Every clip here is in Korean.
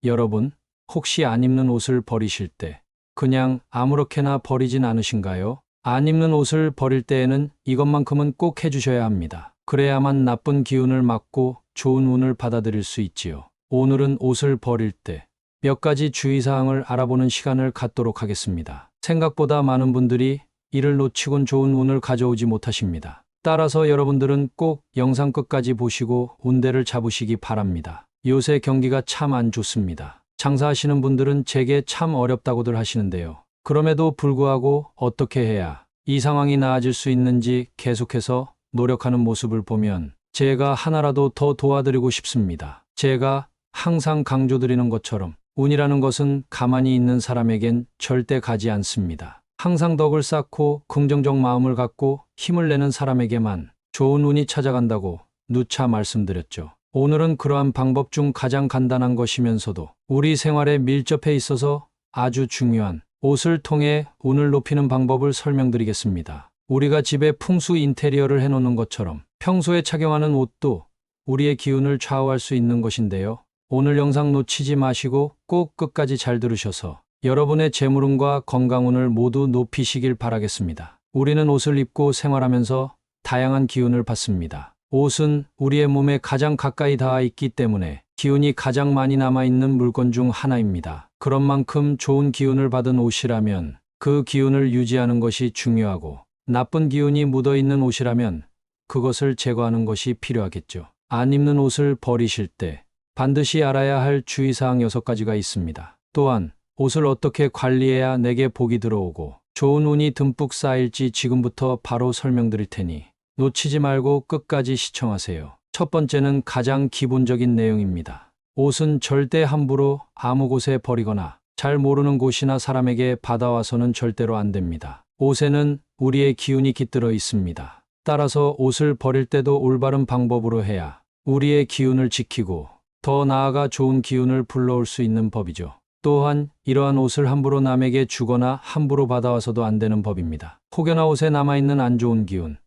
여러분, 혹시 안 입는 옷을 버리실 때 그냥 아무렇게나 버리진 않으신가요? 안 입는 옷을 버릴 때에는 이것만큼은 꼭 해주셔야 합니다. 그래야만 나쁜 기운을 막고 좋은 운을 받아들일 수 있지요. 오늘은 옷을 버릴 때 몇 가지 주의사항을 알아보는 시간을 갖도록 하겠습니다. 생각보다 많은 분들이 이를 놓치곤 좋은 운을 가져오지 못하십니다. 따라서 여러분들은 꼭 영상 끝까지 보시고 운대를 잡으시기 바랍니다. 요새 경기가 참 안 좋습니다. 장사하시는 분들은 제게 참 어렵다고들 하시는데요. 그럼에도 불구하고 어떻게 해야 이 상황이 나아질 수 있는지 계속해서 노력하는 모습을 보면 제가 하나라도 더 도와드리고 싶습니다. 제가 항상 강조드리는 것처럼 운이라는 것은 가만히 있는 사람에겐 절대 가지 않습니다. 항상 덕을 쌓고 긍정적 마음을 갖고 힘을 내는 사람에게만 좋은 운이 찾아간다고 누차 말씀드렸죠. 오늘은 그러한 방법 중 가장 간단한 것이면서도 우리 생활에 밀접해 있어서 아주 중요한 옷을 통해 운을 높이는 방법을 설명드리겠습니다. 우리가 집에 풍수 인테리어를 해놓는 것처럼 평소에 착용하는 옷도 우리의 기운을 좌우할 수 있는 것인데요. 오늘 영상 놓치지 마시고 꼭 끝까지 잘 들으셔서 여러분의 재물운과 건강운을 모두 높이시길 바라겠습니다. 우리는 옷을 입고 생활하면서 다양한 기운을 받습니다. 옷은 우리의 몸에 가장 가까이 닿아 있기 때문에 기운이 가장 많이 남아있는 물건 중 하나입니다. 그런 만큼 좋은 기운을 받은 옷이라면 그 기운을 유지하는 것이 중요하고 나쁜 기운이 묻어있는 옷이라면 그것을 제거하는 것이 필요하겠죠. 안 입는 옷을 버리실 때 반드시 알아야 할 주의사항 6가지가 있습니다. 또한 옷을 어떻게 관리해야 내게 복이 들어오고 좋은 운이 듬뿍 쌓일지 지금부터 바로 설명드릴 테니 놓치지 말고 끝까지 시청하세요. 첫 번째는 가장 기본적인 내용입니다. 옷은 절대 함부로 아무 곳에 버리거나 잘 모르는 곳이나 사람에게 받아와서는 절대로 안 됩니다. 옷에는 우리의 기운이 깃들어 있습니다. 따라서 옷을 버릴 때도 올바른 방법으로 해야 우리의 기운을 지키고 더 나아가 좋은 기운을 불러올 수 있는 법이죠. 또한 이러한 옷을 함부로 남에게 주거나 함부로 받아와서도 안 되는 법입니다. 혹여나 옷에 남아있는 안 좋은 기운,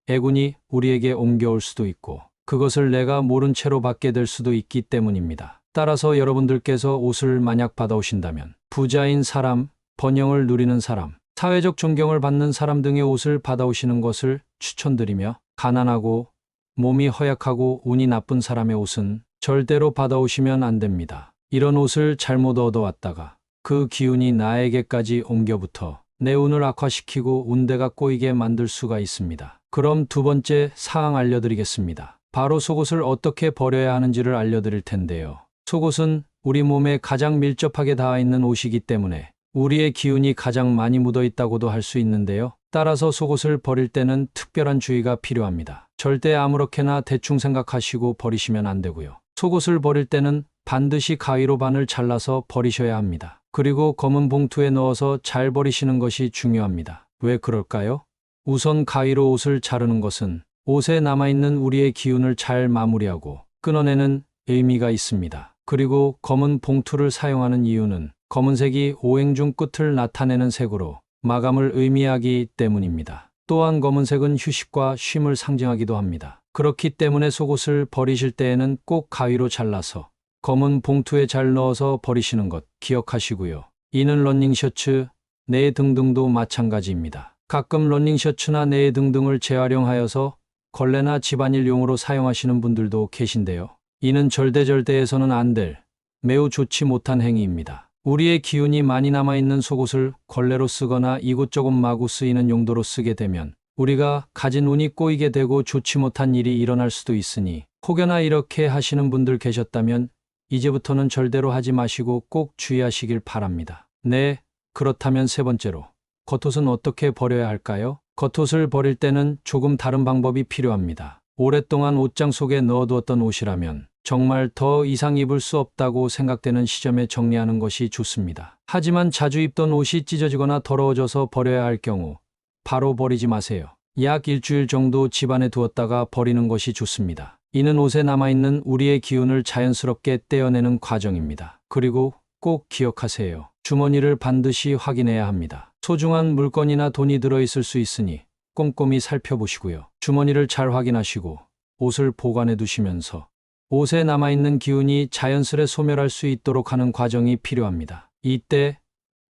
애군이 우리에게 옮겨올 수도 있고 그것을 내가 모른 채로 받게 될 수도 있기 때문입니다. 따라서 여러분들께서 옷을 만약 받아오신다면 부자인 사람, 번영을 누리는 사람, 사회적 존경을 받는 사람 등의 옷을 받아오시는 것을 추천드리며 가난하고 몸이 허약하고 운이 나쁜 사람의 옷은 절대로 받아오시면 안 됩니다. 이런 옷을 잘못 얻어왔다가 그 기운이 나에게까지 옮겨붙어 내 운을 악화시키고 운대가 꼬이게 만들 수가 있습니다. 그럼 두 번째 사항 알려드리겠습니다. 바로 속옷을 어떻게 버려야 하는지를 알려드릴 텐데요. 속옷은 우리 몸에 가장 밀접하게 닿아 있는 옷이기 때문에 우리의 기운이 가장 많이 묻어 있다고도 할 수 있는데요. 따라서 속옷을 버릴 때는 특별한 주의가 필요합니다. 절대 아무렇게나 대충 생각하시고 버리시면 안 되고요. 속옷을 버릴 때는 반드시 가위로 반을 잘라서 버리셔야 합니다. 그리고 검은 봉투에 넣어서 잘 버리시는 것이 중요합니다. 왜 그럴까요? 우선 가위로 옷을 자르는 것은 옷에 남아있는 우리의 기운을 잘 마무리하고 끊어내는 의미가 있습니다. 그리고 검은 봉투를 사용하는 이유는 검은색이 오행중 끝을 나타내는 색으로 마감을 의미하기 때문입니다. 또한 검은색은 휴식과 쉼을 상징하기도 합니다. 그렇기 때문에 속옷을 버리실 때에는 꼭 가위로 잘라서 검은 봉투에 잘 넣어서 버리시는 것 기억하시고요. 이는 러닝셔츠, 내 등등도 마찬가지입니다. 가끔 러닝셔츠나 내 등등을 재활용하여서 걸레나 집안일용으로 사용하시는 분들도 계신데요. 이는 절대해서는 안 될 매우 좋지 못한 행위입니다. 우리의 기운이 많이 남아있는 속옷을 걸레로 쓰거나 이곳저곳 마구 쓰이는 용도로 쓰게 되면 우리가 가진 운이 꼬이게 되고 좋지 못한 일이 일어날 수도 있으니 혹여나 이렇게 하시는 분들 계셨다면 이제부터는 절대로 하지 마시고 꼭 주의하시길 바랍니다. 네, 그렇다면 세 번째로 겉옷은 어떻게 버려야 할까요? 겉옷을 버릴 때는 조금 다른 방법이 필요합니다. 오랫동안 옷장 속에 넣어두었던 옷이라면 정말 더 이상 입을 수 없다고 생각되는 시점에 정리하는 것이 좋습니다. 하지만 자주 입던 옷이 찢어지거나 더러워져서 버려야 할 경우 바로 버리지 마세요. 약 일주일 정도 집안에 두었다가 버리는 것이 좋습니다. 이는 옷에 남아있는 우리의 기운을 자연스럽게 떼어내는 과정입니다. 그리고 꼭 기억하세요. 주머니를 반드시 확인해야 합니다. 소중한 물건이나 돈이 들어있을 수 있으니 꼼꼼히 살펴보시고요. 주머니를 잘 확인하시고 옷을 보관해 두시면서 옷에 남아있는 기운이 자연스레 소멸할 수 있도록 하는 과정이 필요합니다. 이때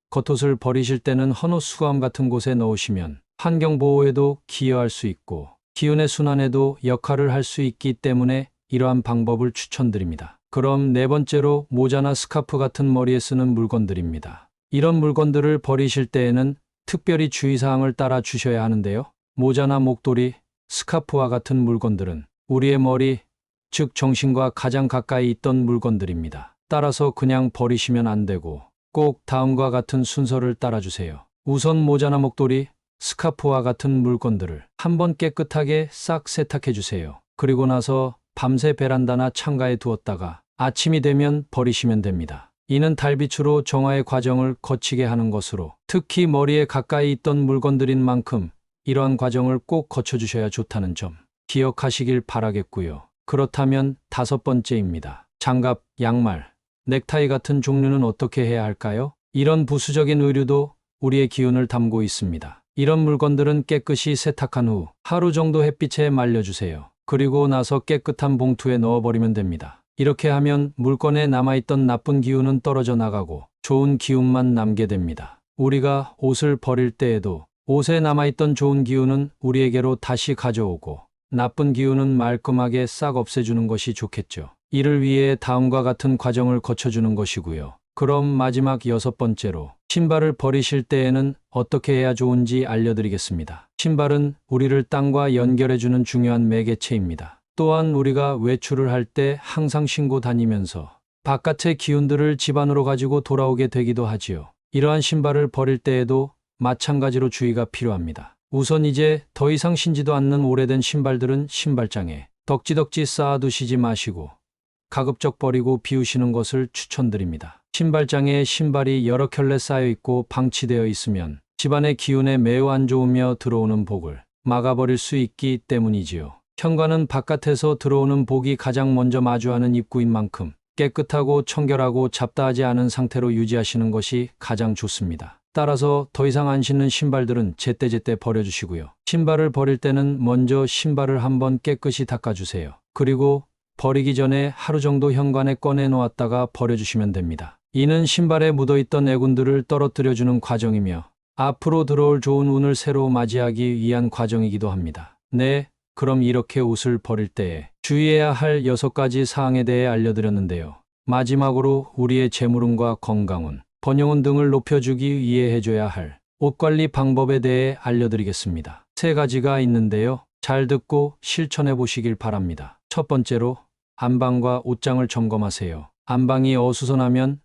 겉옷을 버리실 때는 헌옷 수거함 같은 곳에 넣으시면 환경 보호에도 기여할 수 있고 기운의 순환에도 역할을 할 수 있기 때문에 이러한 방법을 추천드립니다. 그럼 네 번째로 모자나 스카프 같은 머리에 쓰는 물건들입니다. 이런 물건들을 버리실 때에는 특별히 주의사항을 따라 주셔야 하는데요. 모자나 목도리, 스카프와 같은 물건들은 우리의 머리, 즉 정신과 가장 가까이 있던 물건들입니다. 따라서 그냥 버리시면 안 되고 꼭 다음과 같은 순서를 따라주세요. 우선 모자나 목도리, 스카프와 같은 물건들을 한번 깨끗하게 싹 세탁해 주세요. 그리고 나서 밤새 베란다나 창가에 두었다가 아침이 되면 버리시면 됩니다. 이는 달빛으로 정화의 과정을 거치게 하는 것으로 특히 머리에 가까이 있던 물건들인 만큼 이러한 과정을 꼭 거쳐주셔야 좋다는 점 기억하시길 바라겠고요. 그렇다면 다섯 번째입니다. 장갑, 양말, 넥타이 같은 종류는 어떻게 해야 할까요? 이런 부수적인 의류도 우리의 기운을 담고 있습니다. 이런 물건들은 깨끗이 세탁한 후 하루 정도 햇빛에 말려주세요. 그리고 나서 깨끗한 봉투에 넣어버리면 됩니다. 이렇게 하면 물건에 남아있던 나쁜 기운은 떨어져 나가고 좋은 기운만 남게 됩니다. 우리가 옷을 버릴 때에도 옷에 남아있던 좋은 기운은 우리에게로 다시 가져오고 나쁜 기운은 말끔하게 싹 없애주는 것이 좋겠죠. 이를 위해 다음과 같은 과정을 거쳐주는 것이고요. 그럼 마지막 여섯 번째로 신발을 버리실 때에는 어떻게 해야 좋은지 알려드리겠습니다. 신발은 우리를 땅과 연결해주는 중요한 매개체입니다. 또한 우리가 외출을 할 때 항상 신고 다니면서 바깥의 기운들을 집 안으로 가지고 돌아오게 되기도 하지요. 이러한 신발을 버릴 때에도 마찬가지로 주의가 필요합니다. 우선 이제 더 이상 신지도 않는 오래된 신발들은 신발장에 덕지덕지 쌓아두시지 마시고 가급적 버리고 비우시는 것을 추천드립니다. 신발장에 신발이 여러 켤레 쌓여 있고 방치되어 있으면 집안의 기운에 매우 안 좋으며 들어오는 복을 막아버릴 수 있기 때문이지요. 현관은 바깥에서 들어오는 복이 가장 먼저 마주하는 입구인 만큼 깨끗하고 청결하고 잡다하지 않은 상태로 유지하시는 것이 가장 좋습니다. 따라서 더 이상 안 신는 신발들은 제때제때 버려주시고요. 신발을 버릴 때는 먼저 신발을 한번 깨끗이 닦아주세요. 그리고 버리기 전에 하루 정도 현관에 꺼내 놓았다가 버려주시면 됩니다. 이는 신발에 묻어있던 애군들을 떨어뜨려주는 과정이며 앞으로 들어올 좋은 운을 새로 맞이하기 위한 과정이기도 합니다. 네, 그럼 이렇게 옷을 버릴 때에 주의해야 할 6가지 사항에 대해 알려드렸는데요. 마지막으로 우리의 재물운과 건강운, 번영운 등을 높여주기 위해 해줘야 할 옷관리 방법에 대해 알려드리겠습니다. 3가지가 있는데요. 잘 듣고 실천해 보시길 바랍니다. 첫 번째로 안방과 옷장을 점검하세요. 안방이 어수선하면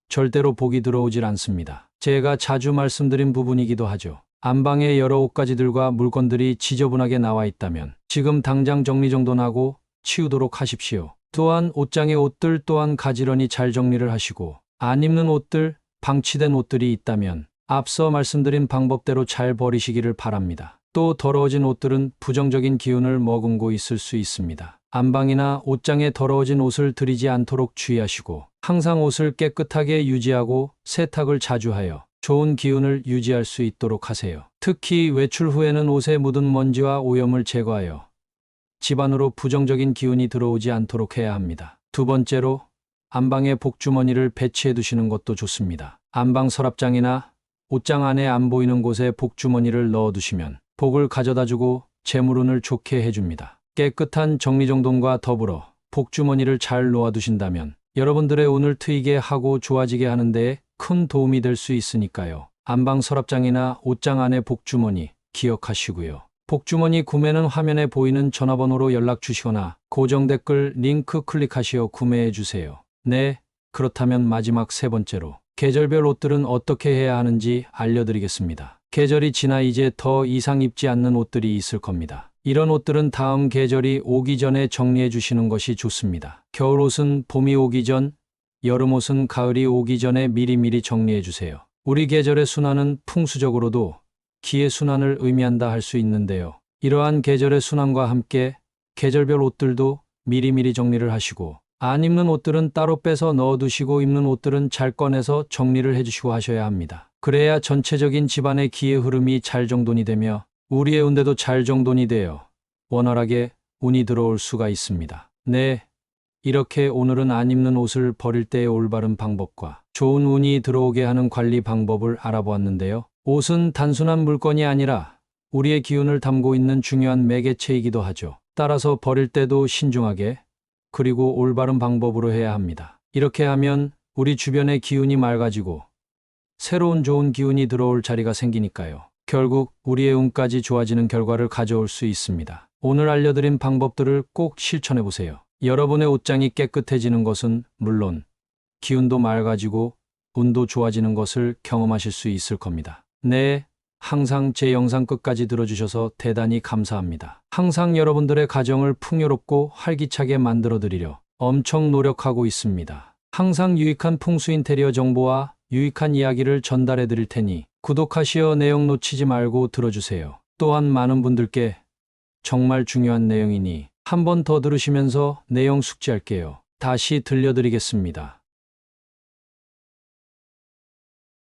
절대로 복이 들어오질 않습니다. 제가 자주 말씀드린 부분이기도 하죠. 안방에 여러 옷가지들과 물건들이 지저분하게 나와 있다면 지금 당장 정리정돈하고 치우도록 하십시오. 또한 옷장의 옷들 또한 가지런히 잘 정리를 하시고 안 입는 옷들, 방치된 옷들이 있다면 앞서 말씀드린 방법대로 잘 버리시기를 바랍니다. 또 더러워진 옷들은 부정적인 기운을 머금고 있을 수 있습니다. 안방이나 옷장에 더러워진 옷을 들이지 않도록 주의하시고 항상 옷을 깨끗하게 유지하고 세탁을 자주 하여 좋은 기운을 유지할 수 있도록 하세요. 특히 외출 후에는 옷에 묻은 먼지와 오염을 제거하여 집 안으로 부정적인 기운이 들어오지 않도록 해야 합니다. 두 번째로 안방에 복주머니를 배치해 두시는 것도 좋습니다. 안방 서랍장이나 옷장 안에 안 보이는 곳에 복주머니를 넣어 두시면 복을 가져다 주고 재물운을 좋게 해줍니다. 깨끗한 정리정돈과 더불어 복주머니를 잘 놓아두신다면 여러분들의 운을 트이게 하고 좋아지게 하는 데에 큰 도움이 될 수 있으니까요. 안방 서랍장이나 옷장 안의 복주머니 기억하시고요. 복주머니 구매는 화면에 보이는 전화번호로 연락 주시거나 고정 댓글 링크 클릭하시어 구매해 주세요. 네, 그렇다면 마지막 3번째로 계절별 옷들은 어떻게 해야 하는지 알려드리겠습니다. 계절이 지나 이제 더 이상 입지 않는 옷들이 있을 겁니다. 이런 옷들은 다음 계절이 오기 전에 정리해 주시는 것이 좋습니다. 겨울옷은 봄이 오기 전, 여름옷은 가을이 오기 전에 미리미리 정리해 주세요. 우리 계절의 순환은 풍수적으로도 기의 순환을 의미한다 할 수 있는데요. 이러한 계절의 순환과 함께 계절별 옷들도 미리미리 정리를 하시고 안 입는 옷들은 따로 빼서 넣어두시고 입는 옷들은 잘 꺼내서 정리를 해주시고 하셔야 합니다. 그래야 전체적인 집안의 기의 흐름이 잘 정돈이 되며 우리의 운대도 잘 정돈이 되어 원활하게 운이 들어올 수가 있습니다. 네, 이렇게 오늘은 안 입는 옷을 버릴 때의 올바른 방법과 좋은 운이 들어오게 하는 관리 방법을 알아보았는데요. 옷은 단순한 물건이 아니라 우리의 기운을 담고 있는 중요한 매개체이기도 하죠. 따라서 버릴 때도 신중하게 그리고 올바른 방법으로 해야 합니다. 이렇게 하면 우리 주변의 기운이 맑아지고 새로운 좋은 기운이 들어올 자리가 생기니까요. 결국 우리의 운까지 좋아지는 결과를 가져올 수 있습니다. 오늘 알려드린 방법들을 꼭 실천해 보세요. 여러분의 옷장이 깨끗해지는 것은 물론 기운도 맑아지고 운도 좋아지는 것을 경험하실 수 있을 겁니다. 네, 항상 제 영상 끝까지 들어주셔서 대단히 감사합니다. 항상 여러분들의 가정을 풍요롭고 활기차게 만들어 드리려 엄청 노력하고 있습니다. 항상 유익한 풍수 인테리어 정보와 유익한 이야기를 전달해 드릴 테니 구독하시어 내용 놓치지 말고 들어주세요. 또한 많은 분들께 정말 중요한 내용이니 한 번 더 들으시면서 내용 숙지할게요. 다시 들려드리겠습니다.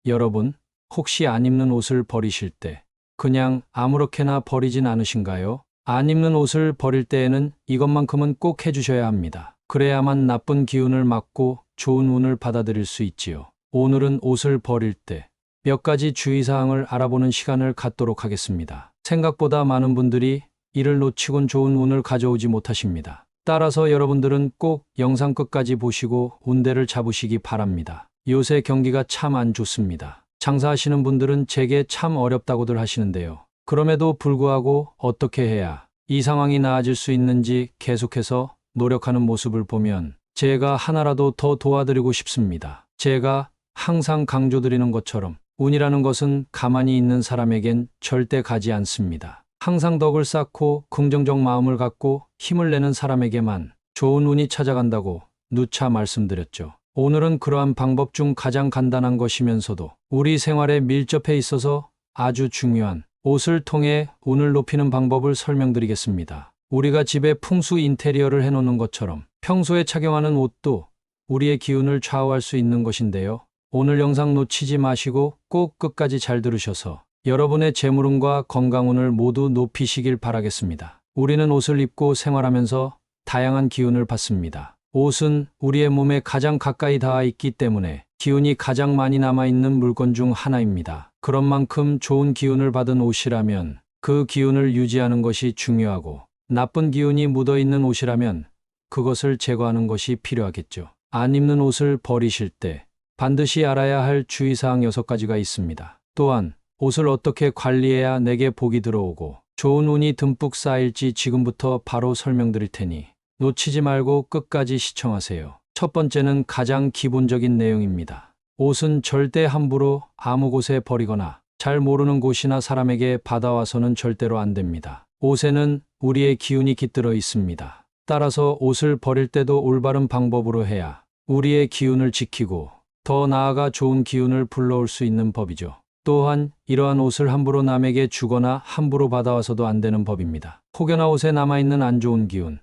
여러분, 혹시 안 입는 옷을 버리실 때 그냥 아무렇게나 버리진 않으신가요? 안 입는 옷을 버릴 때에는 이것만큼은 꼭 해주셔야 합니다. 그래야만 나쁜 기운을 막고 좋은 운을 받아들일 수 있지요. 오늘은 옷을 버릴 때 몇 가지 주의사항을 알아보는 시간을 갖도록 하겠습니다. 생각보다 많은 분들이 이를 놓치곤 좋은 운을 가져오지 못하십니다. 따라서 여러분들은 꼭 영상 끝까지 보시고 운대를 잡으시기 바랍니다. 요새 경기가 참 안 좋습니다. 장사하시는 분들은 제게 참 어렵다고들 하시는데요. 그럼에도 불구하고 어떻게 해야 이 상황이 나아질 수 있는지 계속해서 노력하는 모습을 보면 제가 하나라도 더 도와드리고 싶습니다. 제가 항상 강조드리는 것처럼 운이라는 것은 가만히 있는 사람에겐 절대 가지 않습니다. 항상 덕을 쌓고 긍정적 마음을 갖고 힘을 내는 사람에게만 좋은 운이 찾아간다고 누차 말씀드렸죠. 오늘은 그러한 방법 중 가장 간단한 것이면서도 우리 생활에 밀접해 있어서 아주 중요한 옷을 통해 운을 높이는 방법을 설명드리겠습니다. 우리가 집에 풍수 인테리어를 해놓는 것처럼 평소에 착용하는 옷도 우리의 기운을 좌우할 수 있는 것인데요. 오늘 영상 놓치지 마시고 꼭 끝까지 잘 들으셔서 여러분의 재물운과 건강운을 모두 높이시길 바라겠습니다. 우리는 옷을 입고 생활하면서 다양한 기운을 받습니다. 옷은 우리의 몸에 가장 가까이 닿아 있기 때문에 기운이 가장 많이 남아있는 물건 중 하나입니다. 그런 만큼 좋은 기운을 받은 옷이라면 그 기운을 유지하는 것이 중요하고 나쁜 기운이 묻어있는 옷이라면 그것을 제거하는 것이 필요하겠죠. 안 입는 옷을 버리실 때 반드시 알아야 할 주의사항 6가지가 있습니다. 또한 옷을 어떻게 관리해야 내게 복이 들어오고 좋은 운이 듬뿍 쌓일지 지금부터 바로 설명드릴 테니 놓치지 말고 끝까지 시청하세요. 첫 번째는 가장 기본적인 내용입니다. 옷은 절대 함부로 아무 곳에 버리거나 잘 모르는 곳이나 사람에게 받아와서는 절대로 안 됩니다. 옷에는 우리의 기운이 깃들어 있습니다. 따라서 옷을 버릴 때도 올바른 방법으로 해야 우리의 기운을 지키고 더 나아가 좋은 기운을 불러올 수 있는 법이죠. 또한 이러한 옷을 함부로 남에게 주거나 함부로 받아와서도 안 되는 법입니다. 혹여나 옷에 남아있는 안 좋은 기운,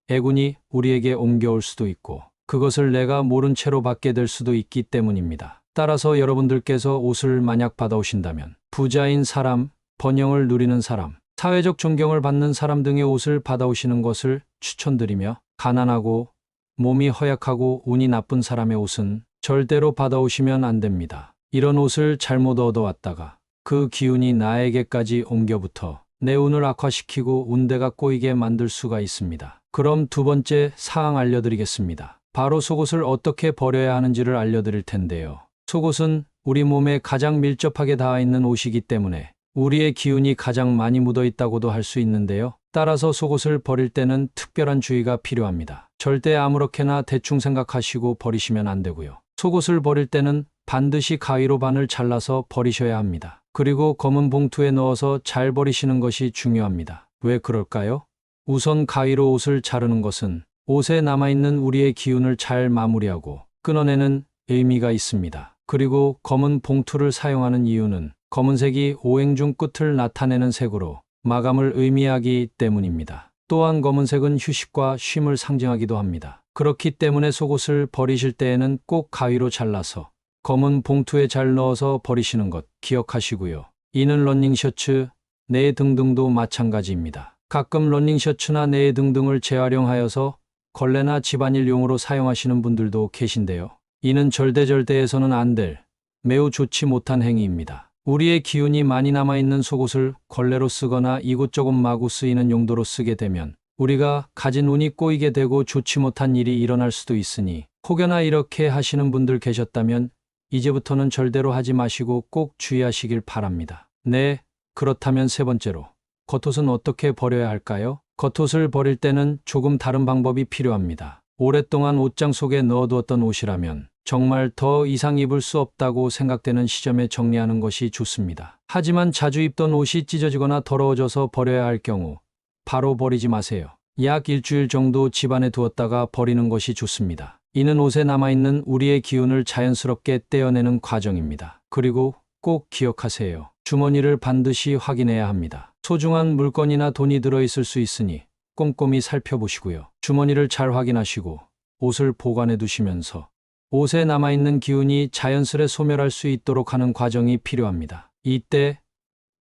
애군이 우리에게 옮겨올 수도 있고 그것을 내가 모른 채로 받게 될 수도 있기 때문입니다. 따라서 여러분들께서 옷을 만약 받아오신다면 부자인 사람, 번영을 누리는 사람, 사회적 존경을 받는 사람 등의 옷을 받아오시는 것을 추천드리며 가난하고 몸이 허약하고 운이 나쁜 사람의 옷은 절대로 받아오시면 안 됩니다. 이런 옷을 잘못 얻어왔다가 그 기운이 나에게까지 옮겨붙어 내 운을 악화시키고 운대가 꼬이게 만들 수가 있습니다. 그럼 두 번째 사항 알려드리겠습니다. 바로 속옷을 어떻게 버려야 하는지를 알려드릴 텐데요. 속옷은 우리 몸에 가장 밀접하게 닿아 있는 옷이기 때문에 우리의 기운이 가장 많이 묻어 있다고도 할 수 있는데요. 따라서 속옷을 버릴 때는 특별한 주의가 필요합니다. 절대 아무렇게나 대충 생각하시고 버리시면 안 되고요. 속옷을 버릴 때는 반드시 가위로 반을 잘라서 버리셔야 합니다. 그리고 검은 봉투에 넣어서 잘 버리시는 것이 중요합니다. 왜 그럴까요? 우선 가위로 옷을 자르는 것은 옷에 남아있는 우리의 기운을 잘 마무리하고 끊어내는 의미가 있습니다. 그리고 검은 봉투를 사용하는 이유는 검은색이 오행중 끝을 나타내는 색으로 마감을 의미하기 때문입니다. 또한 검은색은 휴식과 쉼을 상징하기도 합니다. 그렇기 때문에 속옷을 버리실 때에는 꼭 가위로 잘라서 검은 봉투에 잘 넣어서 버리시는 것 기억하시고요. 이는 러닝셔츠, 내에 등등도 마찬가지입니다. 가끔 러닝셔츠나 내에 등등을 재활용하여서 걸레나 집안일용으로 사용하시는 분들도 계신데요. 이는 절대절대해서는 안 될 매우 좋지 못한 행위입니다. 우리의 기운이 많이 남아있는 속옷을 걸레로 쓰거나 이곳저곳 마구 쓰이는 용도로 쓰게 되면 우리가 가진 운이 꼬이게 되고 좋지 못한 일이 일어날 수도 있으니 혹여나 이렇게 하시는 분들 계셨다면 이제부터는 절대로 하지 마시고 꼭 주의하시길 바랍니다. 네, 그렇다면 세 번째로 겉옷은 어떻게 버려야 할까요? 겉옷을 버릴 때는 조금 다른 방법이 필요합니다. 오랫동안 옷장 속에 넣어두었던 옷이라면 정말 더 이상 입을 수 없다고 생각되는 시점에 정리하는 것이 좋습니다. 하지만 자주 입던 옷이 찢어지거나 더러워져서 버려야 할 경우 바로 버리지 마세요. 약 일주일 정도 집안에 두었다가 버리는 것이 좋습니다. 이는 옷에 남아있는 우리의 기운을 자연스럽게 떼어내는 과정입니다. 그리고 꼭 기억하세요. 주머니를 반드시 확인해야 합니다. 소중한 물건이나 돈이 들어있을 수 있으니 꼼꼼히 살펴보시고요. 주머니를 잘 확인하시고 옷을 보관해 두시면서 옷에 남아있는 기운이 자연스레 소멸할 수 있도록 하는 과정이 필요합니다. 이때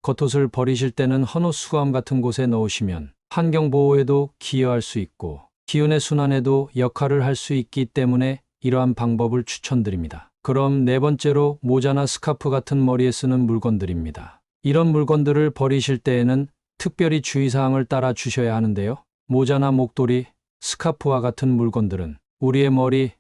겉옷을 버리실 때는 헌옷 수거함 같은 곳에 넣으시면 환경보호에도 기여할 수 있고 기운의 순환에도 역할을 할 수 있기 때문에 이러한 방법을 추천드립니다. 그럼 네 번째로 모자나 스카프 같은 머리에 쓰는 물건들입니다. 이런 물건들을 버리실 때에는 특별히 주의사항을 따라 주셔야 하는데요. 모자나 목도리, 스카프와 같은 물건들은 우리의 머리,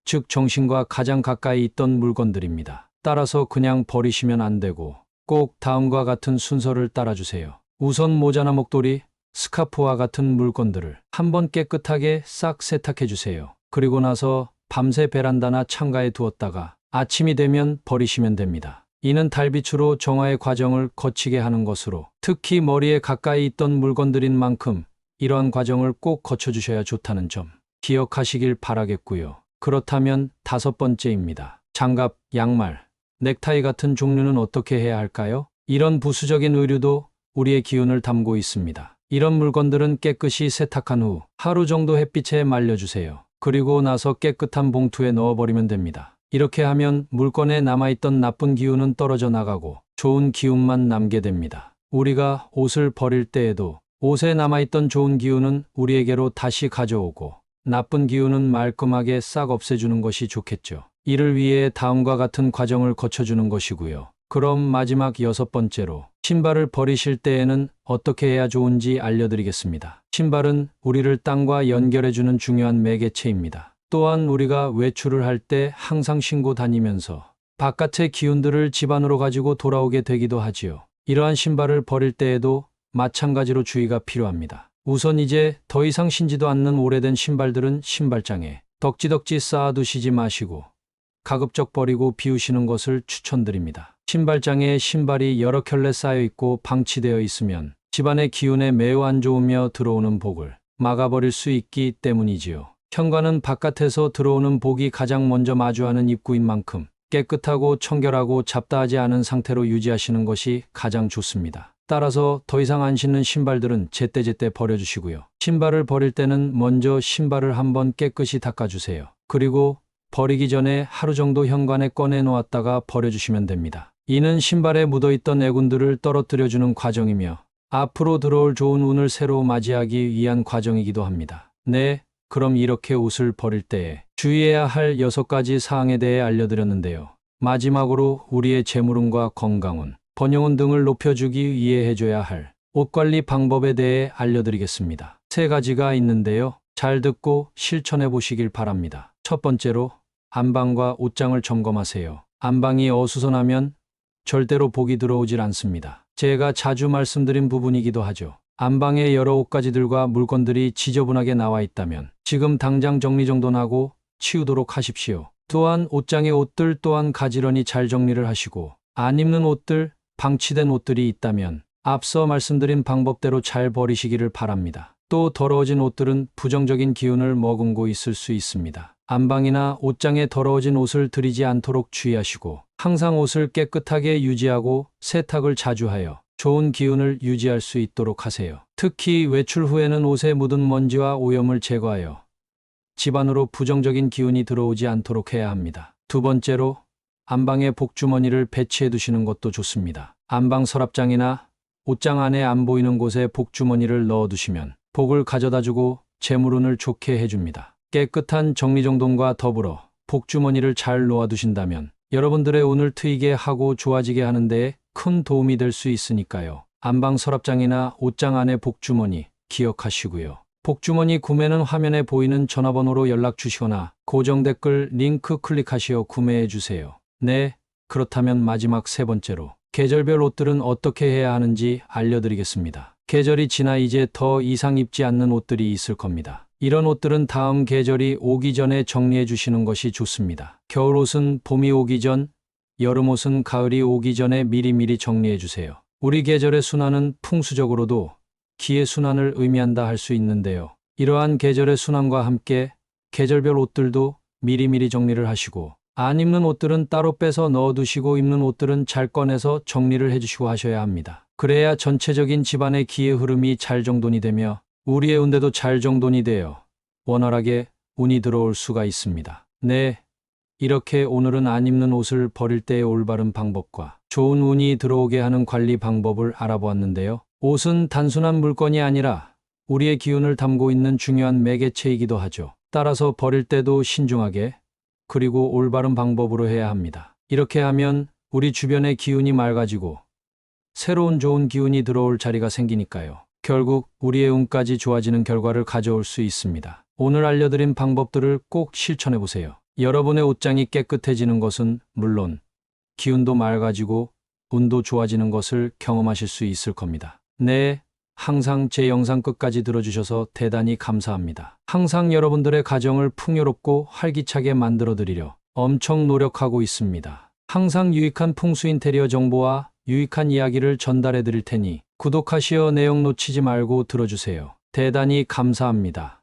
즉 정신과 가장 가까이 있던 물건들입니다. 따라서 그냥 버리시면 안 되고 꼭 다음과 같은 순서를 따라주세요. 우선 모자나 목도리, 스카프와 같은 물건들을 한번 깨끗하게 싹 세탁해 주세요. 그리고 나서 밤새 베란다나 창가에 두었다가 아침이 되면 버리시면 됩니다. 이는 달빛으로 정화의 과정을 거치게 하는 것으로 특히 머리에 가까이 있던 물건들인 만큼 이러한 과정을 꼭 거쳐주셔야 좋다는 점 기억하시길 바라겠고요. 그렇다면 다섯 번째입니다. 장갑, 양말, 넥타이 같은 종류는 어떻게 해야 할까요? 이런 부수적인 의류도 우리의 기운을 담고 있습니다. 이런 물건들은 깨끗이 세탁한 후 하루 정도 햇빛에 말려주세요. 그리고 나서 깨끗한 봉투에 넣어버리면 됩니다. 이렇게 하면 물건에 남아있던 나쁜 기운은 떨어져 나가고 좋은 기운만 남게 됩니다. 우리가 옷을 버릴 때에도 옷에 남아있던 좋은 기운은 우리에게로 다시 가져오고 나쁜 기운은 말끔하게 싹 없애주는 것이 좋겠죠. 이를 위해 다음과 같은 과정을 거쳐주는 것이고요. 그럼 마지막 여섯 번째로 신발을 버리실 때에는 어떻게 해야 좋은지 알려드리겠습니다. 신발은 우리를 땅과 연결해주는 중요한 매개체입니다. 또한 우리가 외출을 할 때 항상 신고 다니면서 바깥의 기운들을 집 안으로 가지고 돌아오게 되기도 하지요. 이러한 신발을 버릴 때에도 마찬가지로 주의가 필요합니다. 우선 이제 더 이상 신지도 않는 오래된 신발들은 신발장에 덕지덕지 쌓아두시지 마시고 가급적 버리고 비우시는 것을 추천드립니다. 신발장에 신발이 여러 켤레 쌓여 있고 방치되어 있으면 집안의 기운에 매우 안 좋으며 들어오는 복을 막아버릴 수 있기 때문이지요. 현관은 바깥에서 들어오는 복이 가장 먼저 마주하는 입구인 만큼 깨끗하고 청결하고 잡다하지 않은 상태로 유지하시는 것이 가장 좋습니다. 따라서 더 이상 안 신는 신발들은 제때제때 버려주시고요. 신발을 버릴 때는 먼저 신발을 한번 깨끗이 닦아주세요. 그리고 버리기 전에 하루 정도 현관에 꺼내 놓았다가 버려주시면 됩니다. 이는 신발에 묻어있던 애군들을 떨어뜨려주는 과정이며 앞으로 들어올 좋은 운을 새로 맞이하기 위한 과정이기도 합니다. 네, 그럼 이렇게 옷을 버릴 때에 주의해야 할 6가지 사항에 대해 알려드렸는데요. 마지막으로 우리의 재물운과 건강운, 번영운 등을 높여주기 위해 해줘야 할 옷관리 방법에 대해 알려드리겠습니다. 3가지가 있는데요. 잘 듣고 실천해 보시길 바랍니다. 첫 번째로 안방과 옷장을 점검하세요. 안방이 어수선하면 절대로 복이 들어오질 않습니다. 제가 자주 말씀드린 부분이기도 하죠. 안방에 여러 옷가지들과 물건들이 지저분하게 나와 있다면 지금 당장 정리정돈하고 치우도록 하십시오. 또한 옷장의 옷들 또한 가지런히 잘 정리를 하시고 안 입는 옷들, 방치된 옷들이 있다면 앞서 말씀드린 방법대로 잘 버리시기를 바랍니다. 또 더러워진 옷들은 부정적인 기운을 머금고 있을 수 있습니다. 안방이나 옷장에 더러워진 옷을 들이지 않도록 주의하시고 항상 옷을 깨끗하게 유지하고 세탁을 자주 하여 좋은 기운을 유지할 수 있도록 하세요. 특히 외출 후에는 옷에 묻은 먼지와 오염을 제거하여 집 안으로 부정적인 기운이 들어오지 않도록 해야 합니다. 두 번째로 안방에 복주머니를 배치해 두시는 것도 좋습니다. 안방 서랍장이나 옷장 안에 안 보이는 곳에 복주머니를 넣어 두시면 복을 가져다 주고 재물운을 좋게 해줍니다. 깨끗한 정리정돈과 더불어 복주머니를 잘 놓아두신다면 여러분들의 운을 트이게 하고 좋아지게 하는 데에 큰 도움이 될 수 있으니까요. 안방 서랍장이나 옷장 안의 복주머니 기억하시고요. 복주머니 구매는 화면에 보이는 전화번호로 연락 주시거나 고정 댓글 링크 클릭하시어 구매해 주세요. 네, 그렇다면 마지막 세 번째로 계절별 옷들은 어떻게 해야 하는지 알려드리겠습니다. 계절이 지나 이제 더 이상 입지 않는 옷들이 있을 겁니다. 이런 옷들은 다음 계절이 오기 전에 정리해 주시는 것이 좋습니다. 겨울옷은 봄이 오기 전, 여름옷은 가을이 오기 전에 미리미리 정리해 주세요. 우리 계절의 순환은 풍수적으로도 기의 순환을 의미한다 할 수 있는데요. 이러한 계절의 순환과 함께 계절별 옷들도 미리미리 정리를 하시고 안 입는 옷들은 따로 빼서 넣어두시고 입는 옷들은 잘 꺼내서 정리를 해주시고 하셔야 합니다. 그래야 전체적인 집안의 기의 흐름이 잘 정돈이 되며 우리의 운대도 잘 정돈이 되어 원활하게 운이 들어올 수가 있습니다. 네, 이렇게 오늘은 안 입는 옷을 버릴 때의 올바른 방법과 좋은 운이 들어오게 하는 관리 방법을 알아보았는데요. 옷은 단순한 물건이 아니라 우리의 기운을 담고 있는 중요한 매개체이기도 하죠. 따라서 버릴 때도 신중하게 그리고 올바른 방법으로 해야 합니다. 이렇게 하면 우리 주변의 기운이 맑아지고 새로운 좋은 기운이 들어올 자리가 생기니까요. 결국 우리의 운까지 좋아지는 결과를 가져올 수 있습니다. 오늘 알려드린 방법들을 꼭 실천해 보세요. 여러분의 옷장이 깨끗해지는 것은 물론 기운도 맑아지고 운도 좋아지는 것을 경험하실 수 있을 겁니다. 네, 항상 제 영상 끝까지 들어주셔서 대단히 감사합니다. 항상 여러분들의 가정을 풍요롭고 활기차게 만들어 드리려 엄청 노력하고 있습니다. 항상 유익한 풍수 인테리어 정보와 유익한 이야기를 전달해 드릴 테니 구독하시어 내용 놓치지 말고 들어주세요. 대단히 감사합니다.